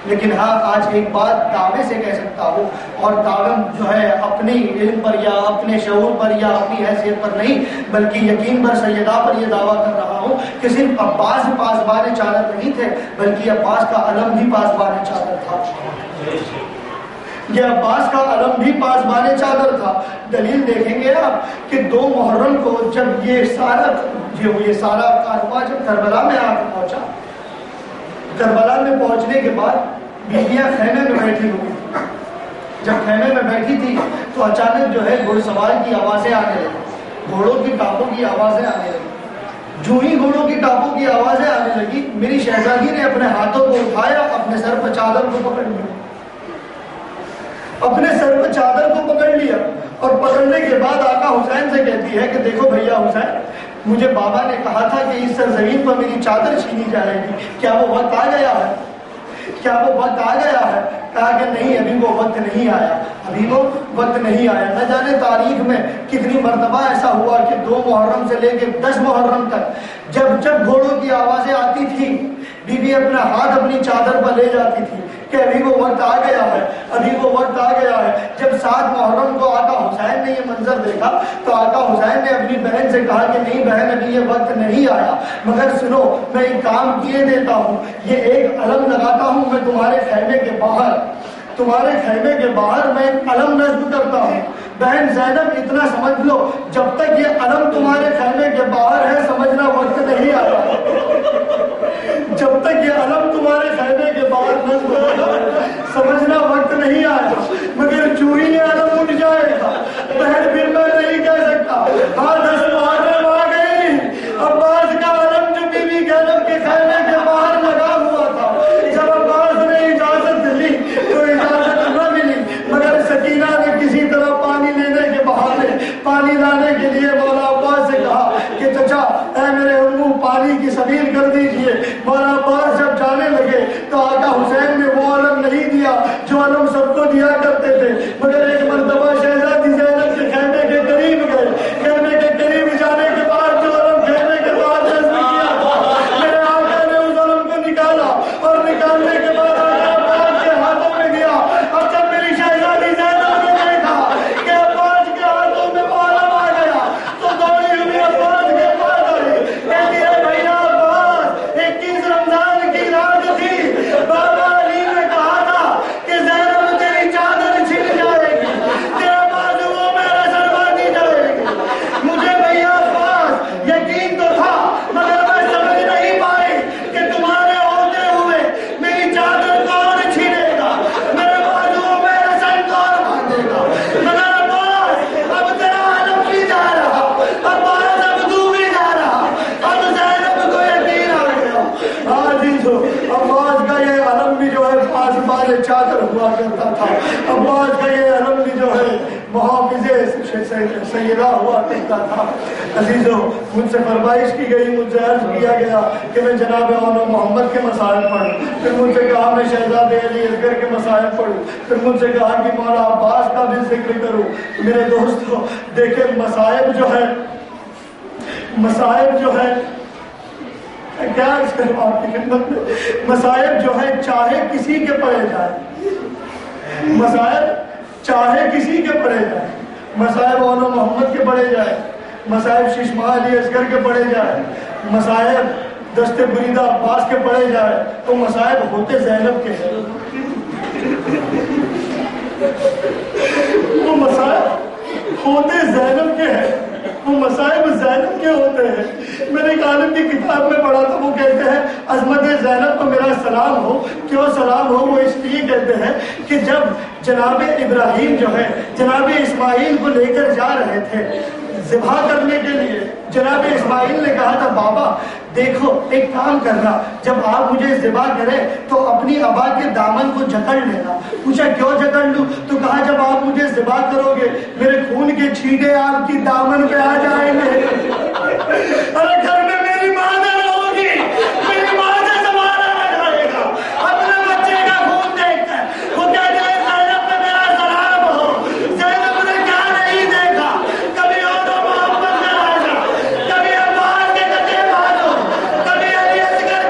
Speaker 2: لیکن ہاں آج ایک بات دعوے سے کہہ سکتا ہوں، اور دعوے جو ہے اپنی علم پر یا اپنے شعور پر یا اپنی حیثیت پر نہیں بلکہ یقین بر سیدہ پر یہ دعویٰ کر رہا ہوں کہ صرف عباس پاسبان چادر نہیں تھے بلکہ عباس کا علم بھی پاسبان چادر تھا۔ یہ عباس کا علم بھی پاسبان چادر تھا۔ دلیل دیکھیں گے آپ کہ 2 محرم کو جب یہ سارا کارواں جب کربلا میں آ کر پہنچا، کربلا میں پہنچنے کے بعد بیویاں خیمے میں بیٹھی ہوئی تھی۔ جب خیمے میں بیٹھی تھی تو اچانک جو ہے گھوڑ سوار کی آوازیں آنے لگی، گھوڑوں کی ٹاپوں کی آوازیں آنے لگی۔ جو ہی گھوڑوں کی ٹاپوں کی آوازیں آنے لگی میری شہزادی نے اپنے ہاتھوں کو اٹھایا، اپنے سر پر چادر کو پکڑ لیا، اپنے سر پر چادر کو پکڑ لیا، اور پکڑنے کے بعد آقا حسین سے کہتی ہے کہ دیکھو بھیا حسین، مجھے بابا نے کہا تھا کہ اس سرزمین پر میری چادر چھینی جائے گی، کیا وہ وقت آ گیا ہے؟ کیا وہ وقت آ گیا ہے؟ کہا کہ نہیں، ابھی وہ وقت نہیں آیا، ابھی وہ وقت نہیں آیا۔ نہ جانے تاریخ میں کتنی مرتبہ ایسا ہوا کہ 2 محرم سے لے کے 10 محرم تک جب گھوڑوں کی آوازیں آتی تھی، بی بی اپنا ہاتھ اپنی چادر پر لے جاتی تھی کہ ابھی وہ وقت آ گیا ہے، ابھی وہ وقت آ گیا ہے۔ جب 7 محرم کو آقا حسین نے یہ منظر دیکھا تو آقا حسین نے اپنی بہن سے کہا کہ نہیں بہن، ابھی یہ وقت نہیں آیا، مگر سنو میں ایک کام کیے دیتا ہوں، یہ ایک علم لگاتا ہوں میں تمہارے خیمے کے باہر، تمہارے خیمے کے باہر میں ایک علم نصب کرتا ہوں۔ بہن زینب اتنا سمجھ لو، جب تک یہ علم تمہارے خیمے کے باہر ہے سمجھنا وقت نہیں آیا، جب تک یہ علم تمہارے خیمے کے باہر نصب ہوگا سمجھنا وقت نہیں آیا، مگر چوری یہ علم اٹھ جائے گا۔ بہن پھر میں نہیں کہہ سکتا، ہاں 10 محرم آ گئی، عباس کا علم جو بی بی زینب کے خیمے کے باہر لگا ہوا تھا، جب عباس نے اجازت لی تو اجازت نہ ملی، مگر سکینہ نے کسی طرح پانی لینے کے بہانے پانی لانے کے لیے مولا عباس سے کہا کہ چچا اے میرے امو پانی کی سبیل کر دیجئے۔ مولا عباس جب جانے لگے تو آقا حسین نے وہ علم نہیں دیا جو علم سب کو دیا کرتے تھے، مگر ایک مرتبہ شہزادی زینب کے خیمے کے قریب گئے، خیمے کے قریب جانے کے بعد جو علم خیمے کے بعد نصب کیا تھا میرے آقا نے اس علم کو نکالا، اور نکالنے کے بعد آقا عباس کے ہاتھوں میں دیا۔ اب جب میری شہزادی زینب نے دیکھا کہ عباس کے ہاتھوں میں وہ علم آ گیا تو دوڑی ہوئی عباس کے پاس آئی، کہتی ہے بھیا عباس 21 رمضان کی رات تھی، بابا علی نے کہا تھا کہ زینب تیری چادر چھن جائے گی، تیرے بازوؤں میں رسل باندھی جائے گی۔ مجھے بھیا عباس یقین تو تھا، مگر میں سمجھ نہیں پائی کہ تمہارے ہوتے ہوئے میری چادر کون چھینے گا، میرے بازوؤں میں رسل کون باندھے گا، مگر عباس اب تیرا علم بھی جا رہا، عباس اب تو بھی جا رہا، اب زینب کو یقین آ گیا۔ عزیزو عباس کا یہ علم بھی جو ہے پاسبان چادر ہوا کرتا تھا، عباس کا یہ علم بھی جو ہے محافظ سیدہ ہوا کرتا تھا۔ عزیزو مجھ سے فرمائش کی گئی، مجھ سے عرض کیا گیا کہ میں جناب اولو محمد کے مسائل پڑھوں، پھر مجھ سے کہا میں شہزادے علی اصغر کے مسائل پڑھوں، پھر مجھ سے کہا کہ مولا عباس کا بھی ذکر کروں۔ میرے دوستو دیکھیں مصائب جو ہے کیا اس کے آپ کی خدمت میں، مصائب جو ہے چاہے کسی کے پڑے جائے، مصائب چاہے کسی کے پڑے جائے، مصائب اولو محمد کے پڑے جائے، مصائب ششماہ علی اصغر کے پڑے جائے، مصائب دست بریدہ عباس کے پڑے جائے، تو مصائب ہوتے زینب کے ہیں، وہ مصائب ہوتے زینب کے ہیں، وہ مصائب زینب کے ہوتے ہیں۔ میں نے ایک عالم کی کتاب میں پڑھا تھا، وہ کہتے ہیں عظمت زینب کو میرا سلام ہو۔ کیوں سلام ہو؟ وہ اس لیے کہتے ہیں کہ جب جناب ابراہیم جو ہے جناب اسماعیل کو لے کر جا رہے تھے ذبح کرنے کے لیے، جناب اسماعیل نے کہا تھا بابا دیکھو ایک کام کرنا، جب آپ مجھے ذبح کریں تو اپنی ابا کے دامن کو جکڑ لینا۔ پوچھا کیوں جکڑ لوں؟ تو کہا جب آپ مجھے ذبح کرو گے میرے خون کے چھینٹے آپ کی دامن پہ آ جائیں گے۔ ارے گھر میں میری ماں نہ ہوگی، میری ماں سے زمانہ آ جائے گا، اپنے بچے کا خون دیکھ کر وہ کہتے ہیں زینب پہ میرا سلام ہو۔ زینب نے کیا نہیں دیکھا، کبھی اولو محمد کا راجا، کبھی عباس کے کٹے بازو، کبھی علی اصغر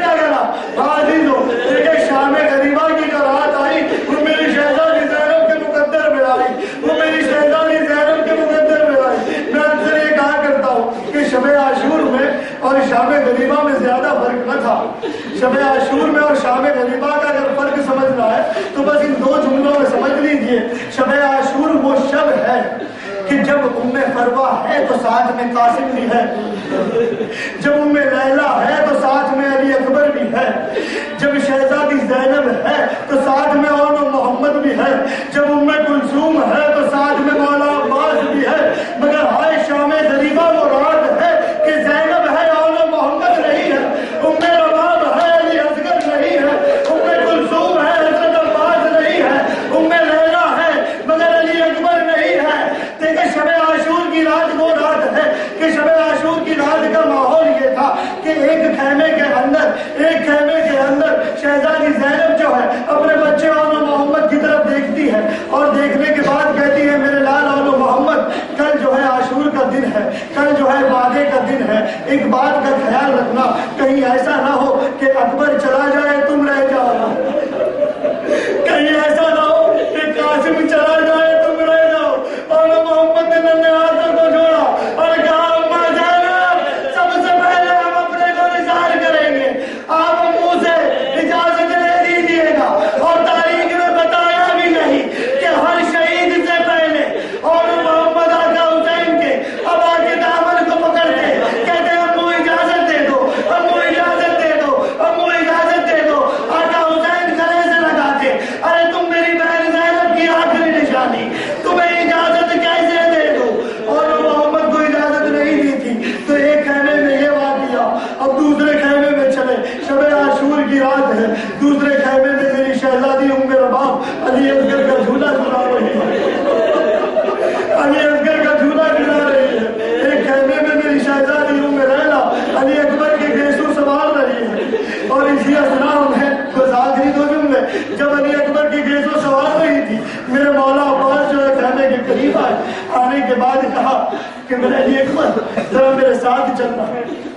Speaker 2: کا گلا۔ عزیزو دیکھیں شام غریبہ کی جو رات آئی وہ میری شہزادی زینب کے مقدر میں آئی، وہ میری شہزادی زینب کے مقدر میں آئی۔ میں اکثر یہ کہا کرتا ہوں کہ شب عاشور میں اور شام غریبہ میں زیادہ فرق نہ تھا۔ شب عاشور میں اور شام غریبہ کا اگر فرق سمجھنا ہے تو بس ان 2 جملوں میں سمجھ لیجئے۔ شب عاشور وہ شب ہے کہ جب ام فروہ ہے تو ساتھ میں قاسم بھی ہے، جب ام لیلہ ہے تو ساتھ میں علی اکبر بھی ہے، جب شہزادی زینب ہے تو ساتھ میں اولو محمد بھی ہے، جب ام کلثوم ہے تو ساتھ میں مولا عباس بھی ہے۔ مگر ہائے شام غریبہ وہ رات ہے کہ زینب ہے اولو محمد نہیں ہے، ام رباب ہے علی اصغر نہیں ہے، ام کلثوم ہے حضرت عباس نہیں ہے، ام لیلہ ہے مگر علی اکبر نہیں ہے۔ دیکھیں شب عاشور کی کا ماحول یہ تھا کہ ایک خیمے کے اندر شہزادی زینب جو ہے اپنے بچے اولو محمد کی طرف دیکھتی ہے اور دیکھنے کے بعد کہتی ہے میرے لال اولو محمد کل جو ہے عاشور کا دن ہے، کل جو ہے وعدے کا دن ہے، ایک بات کا خیال رکھنا کہیں ایسا نہ ہو کہ اکبر چلا جائے تم رہ جاؤ، کہیں ایسا نہ ہو کہ قاسم چلا جائے تم رہ جاؤ۔ اور محمد نے ننھے ہاتھوں کو جوڑا اور کہا اماں جانا سب سے پہلے ہم اپنے کو نثار کریں گے، آپ منہ سے اجازت دے دیجیے گا، اور تاریخ میں بتایا بھی نہیں کہ ہر شہید سے پہلے اور محمد آقا حسین کے ابا کے دامن کو پکڑتے کہتے امو اجازت دے دو، امو اجازت دے دو، امو اجازت دے دو۔ آقا حسین گلے سے لگاتے ارے تم میری بہن زینب کی آخری نشانی، تمہیں اجازت کیسے دے دو؟ اور محمد کو اجازت نہیں دی تھی تو ایک خیمے میں یہ واقعہ، اب دوسرے خیمے میں چلے، شب عاشور کی رات ہے، دوسرے خیمے میں میری شہزادی ام رباب علی اصغر کا جھولا جھلا رہی ہے، علی اصغر کا جھولا جھلا رہی ہے، ایک خیمے میں میری شہزادی ام ریلا علی اکبر کے گیسو سوار رہی ہے، اور اسی اثناء میں بس آخری دو جملے جب علی اکبر کی گیسو سوار رہی تھی میرے مولا عباس جو ہے خیمے کے قریب آنے کے بعد کہا کہ میرے علی اکبر ذرا میرے ساتھ چلنا۔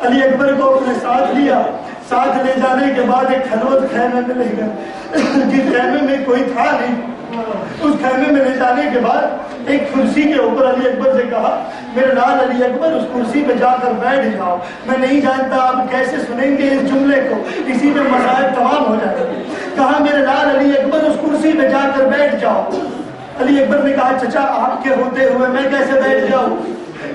Speaker 2: علی اکبر کو اپنے ساتھ لیا، ساتھ لے جانے کے بعد ایک خلوت خیمے میں لے گئے، جس خیمے میں کوئی تھا نہیں، اس خیمے میں لے جانے کے بعد ایک کرسی کے اوپر علی اکبر سے کہا میرے لال علی اکبر اس کرسی پہ جا کر بیٹھ جاؤ، میں نہیں جانتا آپ کیسے سنیں گے اس جملے کو، اسی میں مسائل تمام ہو جائیں گے۔ کہا میرے لال علی اکبر اس کرسی پہ جا کر بیٹھ جاؤ۔ علی اکبر نے کہا چچا آپ کے ہوتے ہوئے میں کیسے بیٹھ جاؤں،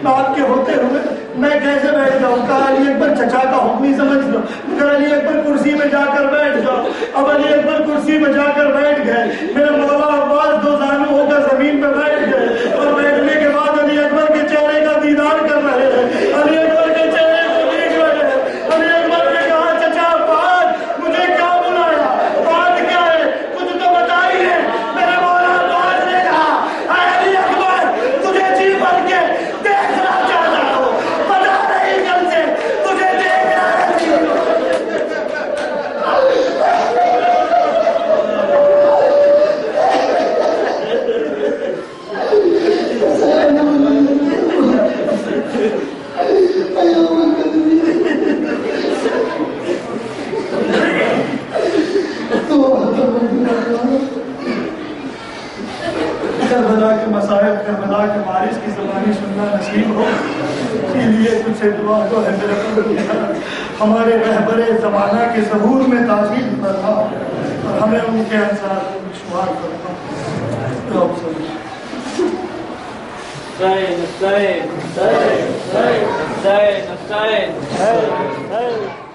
Speaker 2: آپ کے ہوتے ہوئے میں کیسے بیٹھ جاؤں؟ کہا علی اکبر چچا کا حکم ہی سمجھ لو، مگر علی اکبر کرسی پہ جا کر بیٹھ جاؤ۔ اب علی اکبر کرسی پہ جا کر بیٹھ گئے، میرے مولا عباس دو زانو ہو کر زمین پہ بیٹھ گئے، اور بیٹھنے کے بعد علی اکبر کے چہرے کا دیدار کر رہے ہیں، علی اکبر کے چہرے کو دیکھ رہے ہیں۔ علی اکبر نے کہا چچا بات مجھے کیا بلایا، بات کیا ہے کچھ تو بتائیے۔ میرے مولا عباس نے کہا اے علی اکبر تجھے جی بھر کے دیکھنا چاہتا ہوں، پتا نہیں کل سے تجھے دیکھنا نہیں۔ کربلا کے مسائل، کربلا کے بارش کی زبانی سننا نصیب ہو، اسی لیے تجھ سے دعا تو ہے میرا پروردگار، ہمارے رہبر زمانہ کے ظہور میں تعظیم فرما اور ہمیں ان کے انصار میں شمار فرما۔
Speaker 3: Hussein, Hussein, Hussein, Hussein, Hussein, Hussein.